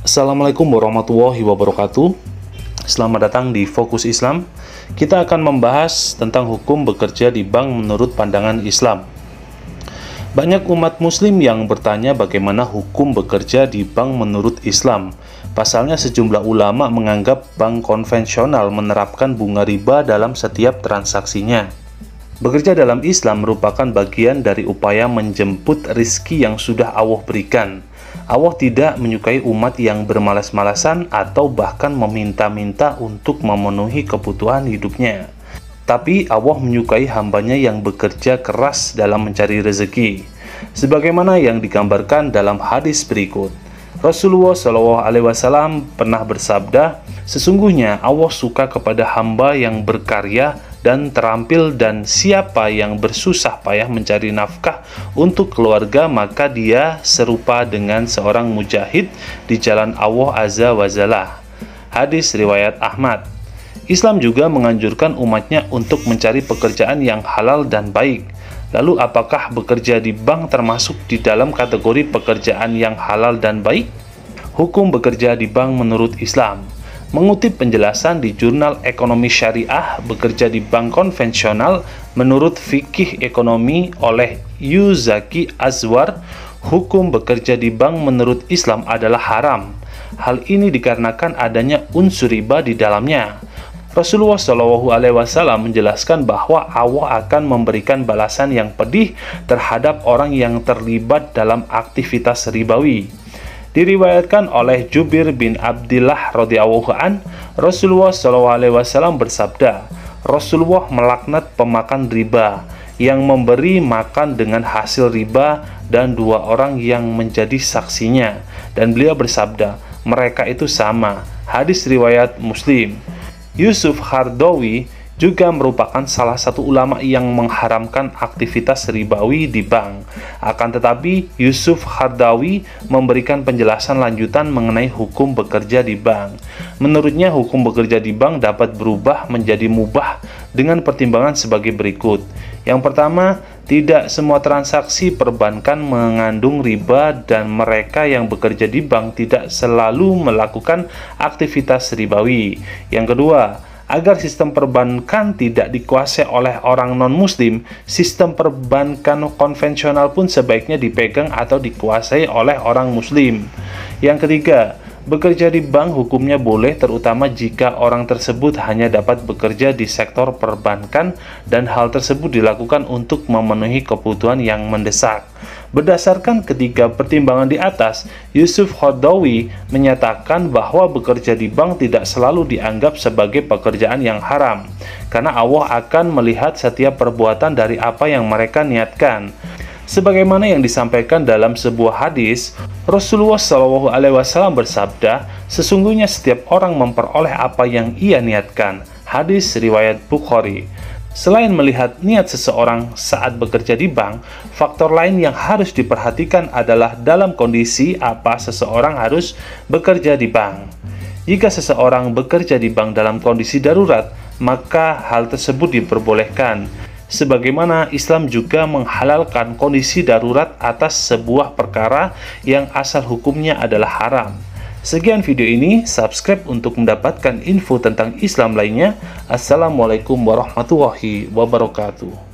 Assalamualaikum warahmatullahi wabarakatuh. Selamat datang di Fokus Islam. Kita akan membahas tentang hukum bekerja di bank menurut pandangan Islam. Banyak umat muslim yang bertanya bagaimana hukum bekerja di bank menurut Islam. Pasalnya sejumlah ulama menganggap bank konvensional menerapkan bunga riba dalam setiap transaksinya. Bekerja dalam Islam merupakan bagian dari upaya menjemput rizki yang sudah Allah berikan. Allah tidak menyukai umat yang bermalas-malasan atau bahkan meminta-minta untuk memenuhi kebutuhan hidupnya. Tapi Allah menyukai hambanya yang bekerja keras dalam mencari rezeki. Sebagaimana yang digambarkan dalam hadis berikut. Rasulullah SAW pernah bersabda, "Sesungguhnya Allah suka kepada hamba yang berkarya dan terampil, dan siapa yang bersusah payah mencari nafkah untuk keluarga, maka dia serupa dengan seorang mujahid di jalan Allah Azza wa Jalla." Hadis riwayat Ahmad. Islam juga menganjurkan umatnya untuk mencari pekerjaan yang halal dan baik. Lalu apakah bekerja di bank termasuk di dalam kategori pekerjaan yang halal dan baik? Hukum bekerja di bank menurut Islam. Mengutip penjelasan di Jurnal Ekonomi Syariah, bekerja di bank konvensional menurut fikih ekonomi oleh Yuzaki Azwar, hukum bekerja di bank menurut Islam adalah haram. Hal ini dikarenakan adanya unsur riba di dalamnya. Rasulullah SAW menjelaskan bahwa Allah akan memberikan balasan yang pedih terhadap orang yang terlibat dalam aktivitas ribawi. Diriwayatkan oleh Jubir bin Abdillah radhiyallahu an, Rasulullah SAW bersabda, Rasulullah melaknat pemakan riba, yang memberi makan dengan hasil riba, dan dua orang yang menjadi saksinya. Dan beliau bersabda, mereka itu sama. Hadis riwayat Muslim. Yusuf Qaradawi juga merupakan salah satu ulama yang mengharamkan aktivitas ribawi di bank. Akan tetapi, Yusuf Qaradawi memberikan penjelasan lanjutan mengenai hukum bekerja di bank. Menurutnya, hukum bekerja di bank dapat berubah menjadi mubah dengan pertimbangan sebagai berikut. Yang pertama, tidak semua transaksi perbankan mengandung riba dan mereka yang bekerja di bank tidak selalu melakukan aktivitas ribawi. Yang kedua, agar sistem perbankan tidak dikuasai oleh orang non-muslim, sistem perbankan konvensional pun sebaiknya dipegang atau dikuasai oleh orang muslim. Yang ketiga, bekerja di bank hukumnya boleh terutama jika orang tersebut hanya dapat bekerja di sektor perbankan dan hal tersebut dilakukan untuk memenuhi kebutuhan yang mendesak. Berdasarkan ketiga pertimbangan di atas, Yusuf Qaradawi menyatakan bahwa bekerja di bank tidak selalu dianggap sebagai pekerjaan yang haram, karena Allah akan melihat setiap perbuatan dari apa yang mereka niatkan. Sebagaimana yang disampaikan dalam sebuah hadis, Rasulullah SAW bersabda, sesungguhnya setiap orang memperoleh apa yang ia niatkan. Hadis riwayat Bukhari. Selain melihat niat seseorang saat bekerja di bank, faktor lain yang harus diperhatikan adalah dalam kondisi apa seseorang harus bekerja di bank. Jika seseorang bekerja di bank dalam kondisi darurat, maka hal tersebut diperbolehkan. Sebagaimana Islam juga menghalalkan kondisi darurat atas sebuah perkara yang asal hukumnya adalah haram. Sekian video ini, subscribe untuk mendapatkan info tentang Islam lainnya. Assalamualaikum warahmatullahi wabarakatuh.